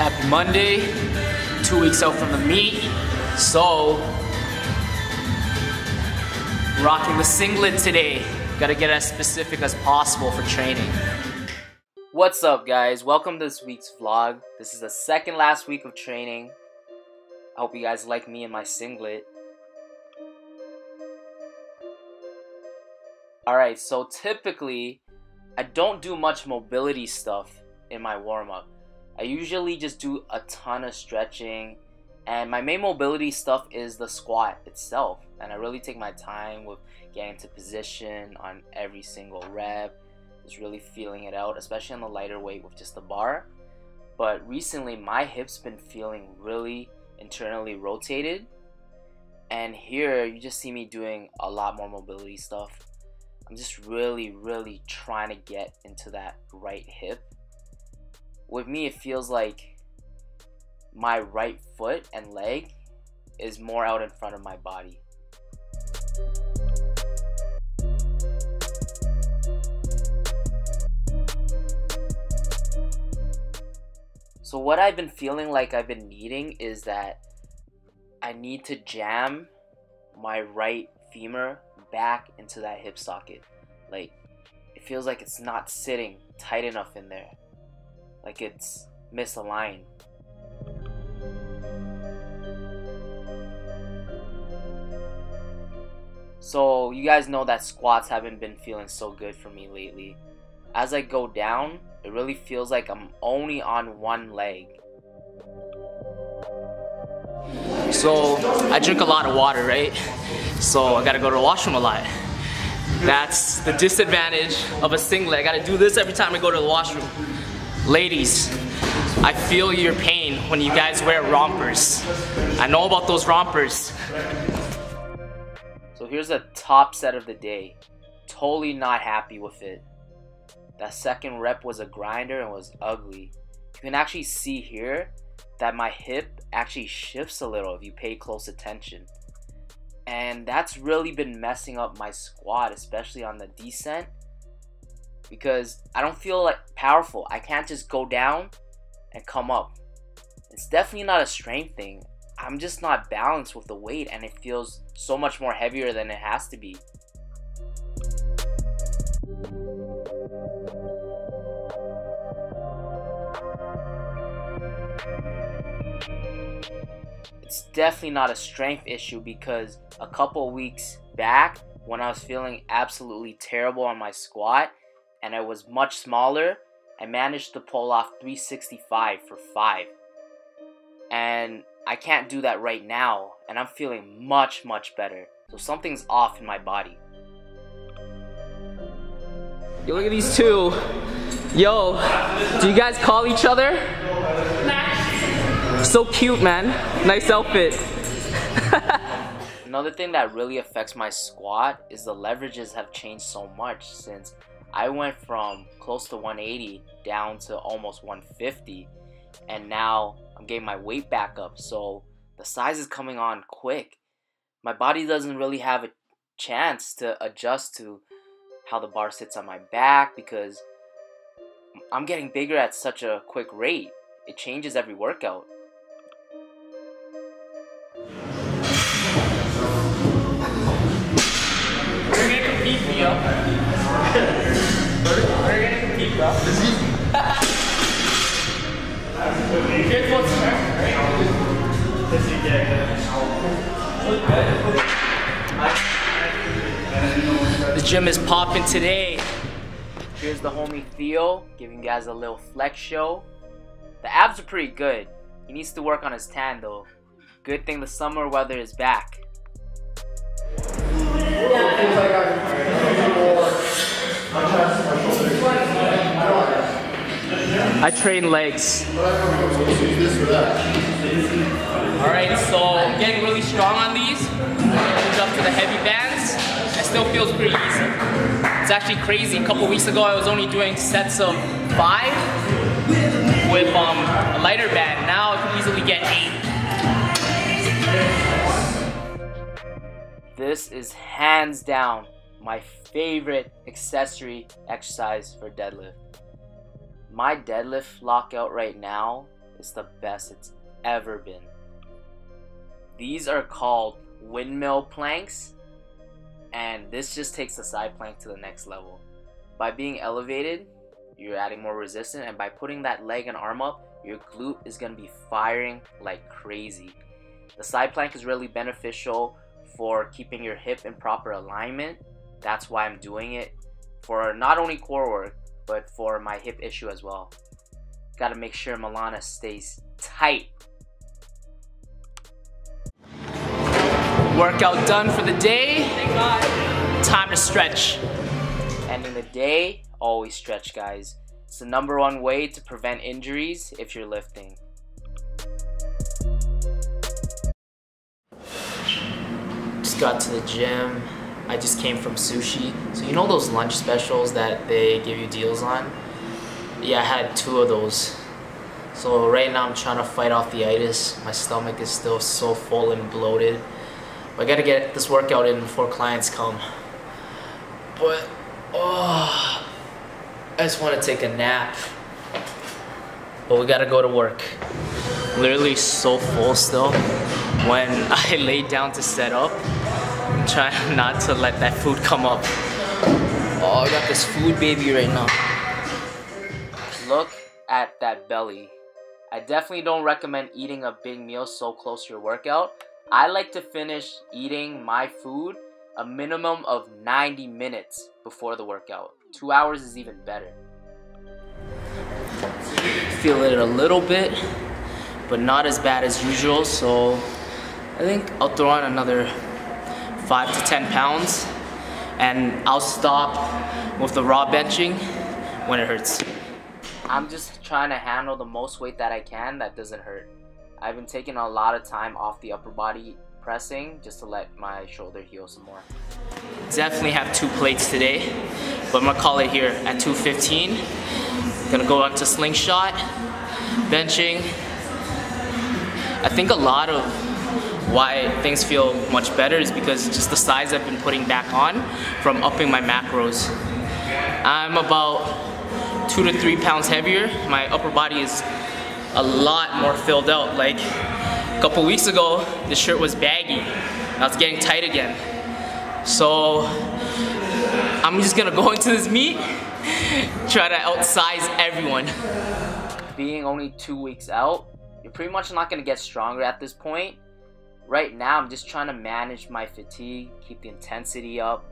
Happy Monday, 2 weeks out from the meet, so rocking the singlet today. Gotta get as specific as possible for training. What's up guys, welcome to this week's vlog. This is the second last week of training. I hope you guys like me and my singlet. Alright, so typically, I don't do much mobility stuff in my warm-up. I usually just do a ton of stretching, and my main mobility stuff is the squat itself. And I really take my time with getting to position on every single rep, just really feeling it out, especially on the lighter weight with just the bar. But recently, my hips been feeling really internally rotated, and here you just see me doing a lot more mobility stuff. I'm just really trying to get into that right hip. With me, it feels like my right foot and leg is more out in front of my body. So what I've been feeling like I've been needing is that I need to jam my right femur back into that hip socket. Like, it feels like it's not sitting tight enough in there. Like it's misaligned. So you guys know that squats haven't been feeling so good for me lately. As I go down, it really feels like I'm only on one leg. So I drink a lot of water, right? So I gotta go to the washroom a lot. That's the disadvantage of a singlet. I gotta do this every time I go to the washroom. Ladies, I feel your pain when you guys wear rompers. I know about those rompers. So here's the top set of the day. Totally not happy with it. That second rep was a grinder and was ugly. You can actually see here that my hip actually shifts a little if you pay close attention. And that's really been messing up my squat, especially on the descent, because I don't feel like powerful. I can't just go down and come up. It's definitely not a strength thing. I'm just not balanced with the weight, and it feels so much more heavier than it has to be. It's definitely not a strength issue, because a couple weeks back when I was feeling absolutely terrible on my squat and I was much smaller, I managed to pull off 365 for 5. And I can't do that right now, and I'm feeling much better. So something's off in my body. Yo, look at these two. Yo, do you guys call each other? So cute, man. Nice outfit. Another thing that really affects my squat is the leverages have changed so much, since I went from close to 180 down to almost 150, and now I'm getting my weight back up, so the size is coming on quick. My body doesn't really have a chance to adjust to how the bar sits on my back, because I'm getting bigger at such a quick rate. It changes every workout. We're gonna compete, Theo. We're gonna compete, bro. Here's what's the gym is popping today. Here's the homie Theo giving you guys a little flex show. The abs are pretty good. He needs to work on his tan though. Good thing the summer weather is back. I train legs. Alright, so I'm getting really strong on these. Moved up to the heavy bands. It still feels pretty easy. It's actually crazy. A couple weeks ago I was only doing sets of 5 with a lighter band. Now I can easily get 8. This is hands down my favorite accessory exercise for deadlift. My deadlift lockout right now It's the best it's ever been. These are called windmill planks, and this just takes the side plank to the next level. By being elevated, you're adding more resistance, and by putting that leg and arm up, your glute is going to be firing like crazy. The side plank is really beneficial for keeping your hip in proper alignment. That's why I'm doing it, for not only core work, but for my hip issue as well. Gotta make sure Milana stays tight. Workout done for the day. Thank God. Time to stretch. Ending the day, always stretch, guys. It's the #1 way to prevent injuries if you're lifting. Just got to the gym. I just came from sushi. So you know those lunch specials that they give you deals on? Yeah, I had 2 of those. So right now I'm trying to fight off the itis. My stomach is still so full and bloated. But I gotta get this workout in before clients come. But, oh, I just want to take a nap. But we gotta go to work. Literally so full still. When I laid down to set up, I'm trying not to let that food come up. Oh, I got this food baby right now. Look at that belly. I definitely don't recommend eating a big meal so close to your workout. I like to finish eating my food a minimum of 90 minutes before the workout. 2 hours is even better. Feel it a little bit, but not as bad as usual, so I think I'll throw on another 5 to 10 pounds, and I'll stop with the raw benching when it hurts. I'm just trying to handle the most weight that I can that doesn't hurt. I've been taking a lot of time off the upper body pressing just to let my shoulder heal some more. Definitely have 2 plates today, but I'm gonna call it here at 215. Gonna go on to slingshot, benching. I think a lot of why things feel much better is because just the size I've been putting back on from upping my macros. I'm about 2 to 3 pounds heavier. My upper body is a lot more filled out. Like a couple weeks ago, the shirt was baggy. Now it's getting tight again. So I'm just gonna go into this meet, try to outsize everyone. Being only 2 weeks out, you're pretty much not gonna get stronger at this point. Right now, I'm just trying to manage my fatigue, keep the intensity up.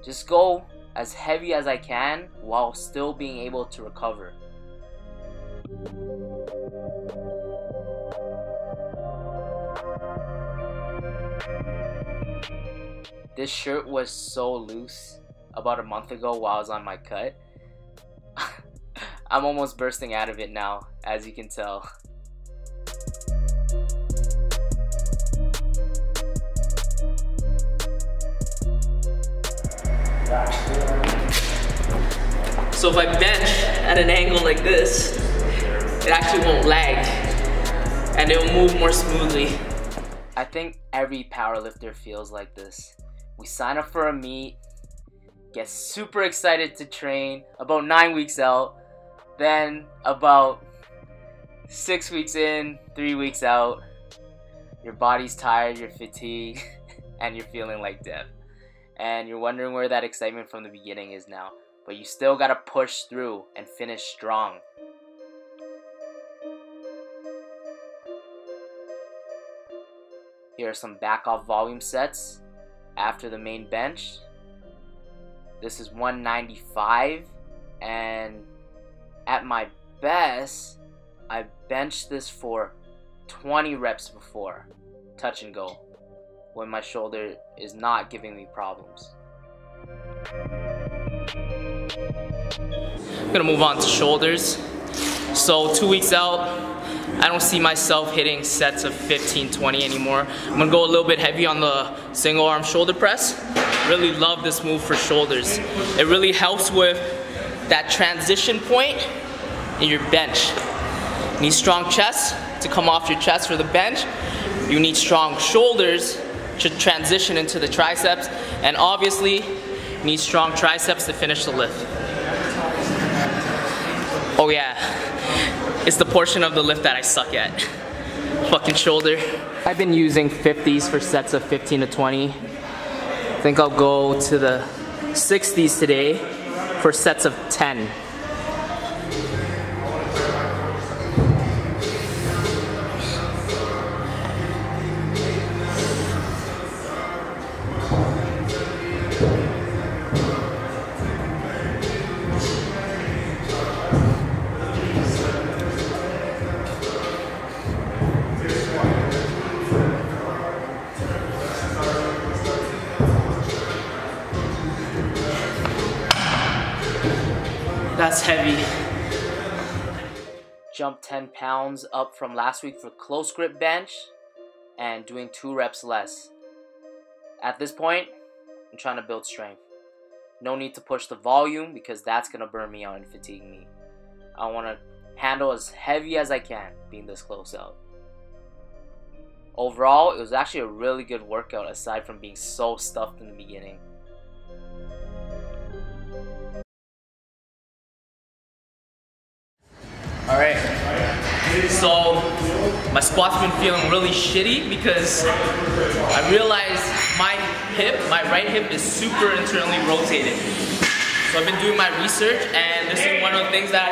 Just go as heavy as I can while still being able to recover. This shirt was so loose about a month ago while I was on my cut. I'm almost bursting out of it now, as you can tell. So if I bench at an angle like this, it actually won't lag and it will move more smoothly. I think every powerlifter feels like this. We sign up for a meet, get super excited to train about 9 weeks out, then about 6 weeks in, 3 weeks out, your body's tired, you're fatigued, and you're feeling like death. And you're wondering where that excitement from the beginning is now. But you still gotta push through and finish strong. Here are some back off volume sets after the main bench. This is 195, and at my best, I benched this for 20 reps before, touch and go, when my shoulder is not giving me problems. I'm gonna move on to shoulders. So 2 weeks out, I don't see myself hitting sets of 15, 20 anymore. I'm gonna go a little bit heavy on the single arm shoulder press. Really love this move for shoulders. It really helps with that transition point in your bench. You need strong chest to come off your chest for the bench. You need strong shoulders to transition into the triceps. And obviously, you need strong triceps to finish the lift. Oh yeah, is the portion of the lift that I suck at. Fucking shoulder. I've been using 50s for sets of 15 to 20. I think I'll go to the 60s today for sets of 10. That's heavy. Jump 10 pounds up from last week for close grip bench and doing 2 reps less. At this point, I'm trying to build strength. No need to push the volume because that's gonna burn me out and fatigue me. I wanna handle as heavy as I can being this close out. Overall, it was actually a really good workout aside from being so stuffed in the beginning. Alright, so my squat's been feeling really shitty because I realized my right hip is super internally rotated. So I've been doing my research and this is one of the things that I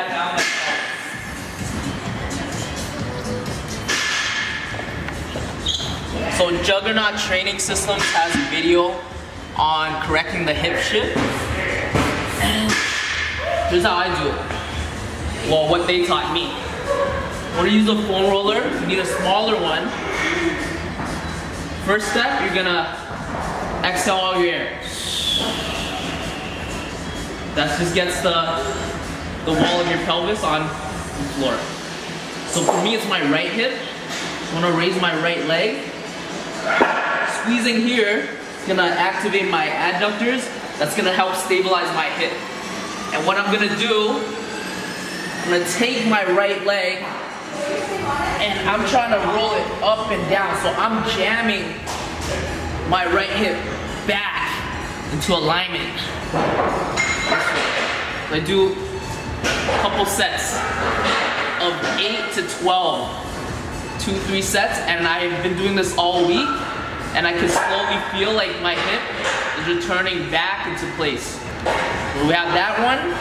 found. So Juggernaut Training Systems has a video on correcting the hip shift. And here's how I do it. Well, what they taught me. When you use a foam roller, you need a smaller one. First step, you're gonna exhale all your air. That just gets the wall of your pelvis on the floor. So for me, it's my right hip. I'm gonna raise my right leg. Squeezing here is gonna activate my adductors. That's gonna help stabilize my hip. And what I'm gonna do, I'm gonna take my right leg and I'm trying to roll it up and down. So I'm jamming my right hip back into alignment. I do a couple sets of 8 to 12, 2-3 sets, and I've been doing this all week and I can slowly feel like my hip is returning back into place. So we have that one,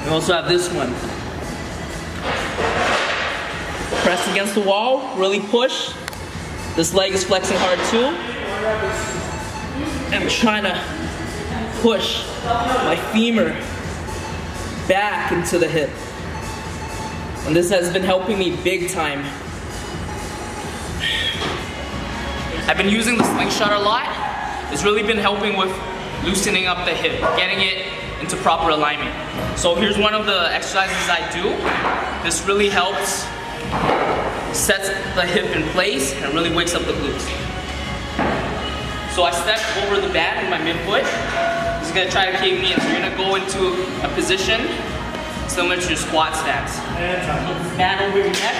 we also have this one. Press against the wall, really push. This leg is flexing hard too. I'm trying to push my femur back into the hip. And this has been helping me big time. I've been using the slingshot a lot. It's really been helping with loosening up the hip, getting it into proper alignment. So here's one of the exercises I do. This really helps sets the hip in place and really wakes up the glutes. So I step over the band with my midfoot. This is gonna try to keep me in. So you're gonna go into a position similar to your squat stance. Put this band over your neck.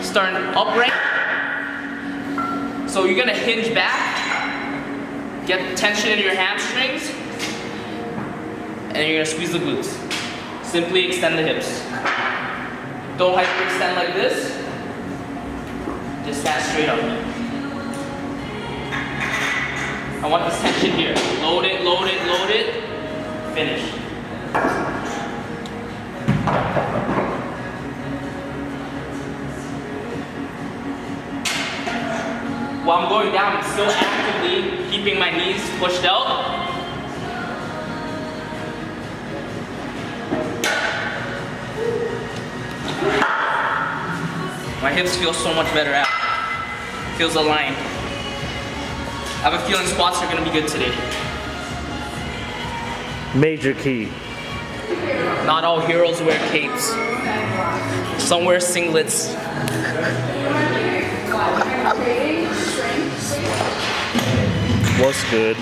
Start upright. So you're gonna hinge back, get tension in your hamstrings, and you're gonna squeeze the glutes. Simply extend the hips. Don't hyperextend like this. Just stand straight up. I want this tension here. Load it, load it, load it. Finish. While I'm going down, I'm still actively keeping my knees pushed out. My hips feel so much better out. Feels aligned. I have a feeling squats are gonna be good today. Major key. Not all heroes wear capes. Some wear singlets. What's good?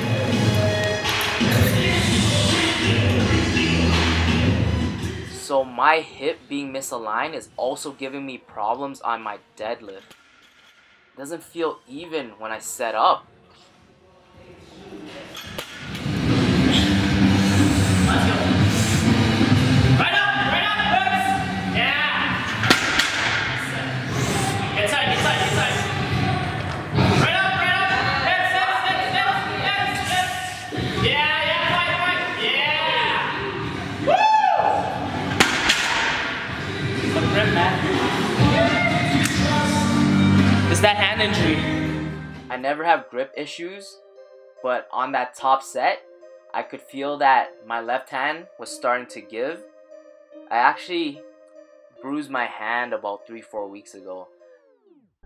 So my hip being misaligned is also giving me problems on my deadlift. It doesn't feel even when I set up. Right up, hips. Yeah. Just that hand injury. I never have grip issues, but on that top set, I could feel that my left hand was starting to give. I actually bruised my hand about 3-4 weeks ago.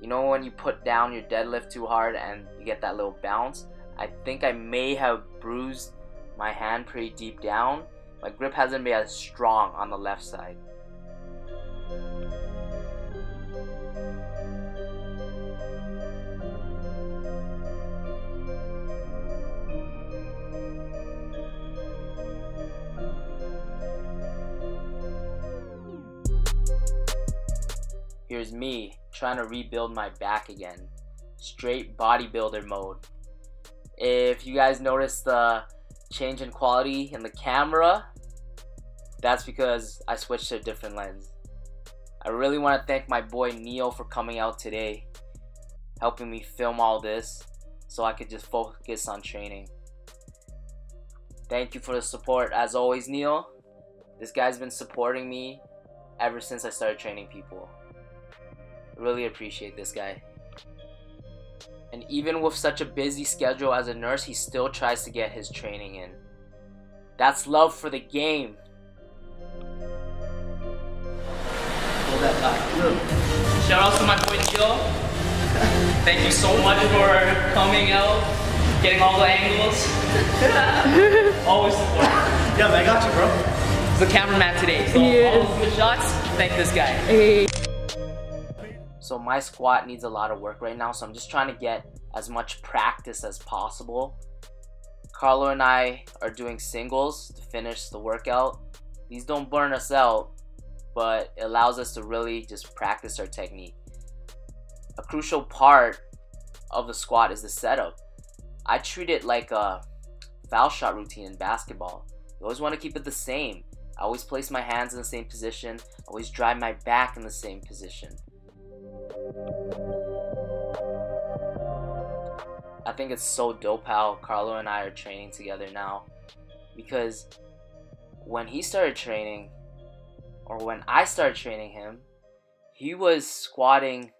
You know when you put down your deadlift too hard and you get that little bounce? I think I may have bruised my hand pretty deep down. My grip hasn't been as strong on the left side. Here's me trying to rebuild my back again. Straight bodybuilder mode. If you guys notice the change in quality in the camera, that's because I switched to a different lens. I really want to thank my boy Neo for coming out today, helping me film all this so I could just focus on training. Thank you for the support as always, Neo. This guy's been supporting me ever since I started training people. Really appreciate this guy. And even with such a busy schedule as a nurse, he still tries to get his training in. That's love for the game. Pull that back. Shout out to my boy Joe. Thank you so much for coming out, getting all the angles. Always support. Yeah, man, I got you, bro. He's the cameraman today, so all those good shots, thank this guy. Hey. So my squat needs a lot of work right now, so I'm just trying to get as much practice as possible. Carlo and I are doing singles to finish the workout. These don't burn us out, but it allows us to really just practice our technique. A crucial part of the squat is the setup. I treat it like a foul shot routine in basketball. You always want to keep it the same. I always place my hands in the same position, always drive my back in the same position. I think it's so dope how Carlo and I are training together now, because when he started training, or when I started training him, he was squatting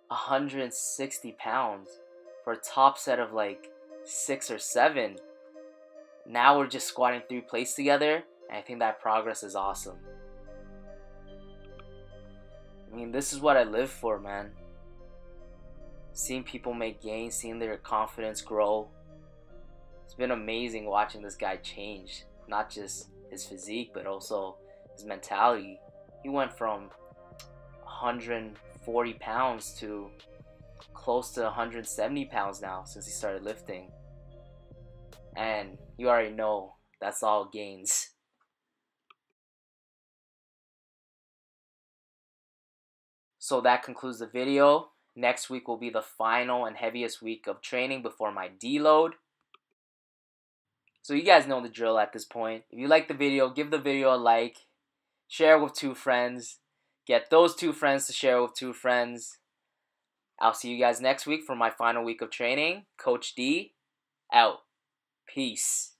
160 pounds for a top set of like 6 or 7. Now we're just squatting 3 plates together, and I think that progress is awesome. I mean, this is what I live for, man. Seeing people make gains, seeing their confidence grow. It's been amazing watching this guy change. Not just his physique, but also his mentality. He went from 140 pounds to close to 170 pounds now since he started lifting. And you already know, that's all gains. So that concludes the video. Next week will be the final and heaviest week of training before my deload. So you guys know the drill at this point. If you like the video, give the video a like. Share it with 2 friends. Get those 2 friends to share with 2 friends. I'll see you guys next week for my final week of training. Coach D, out. Peace.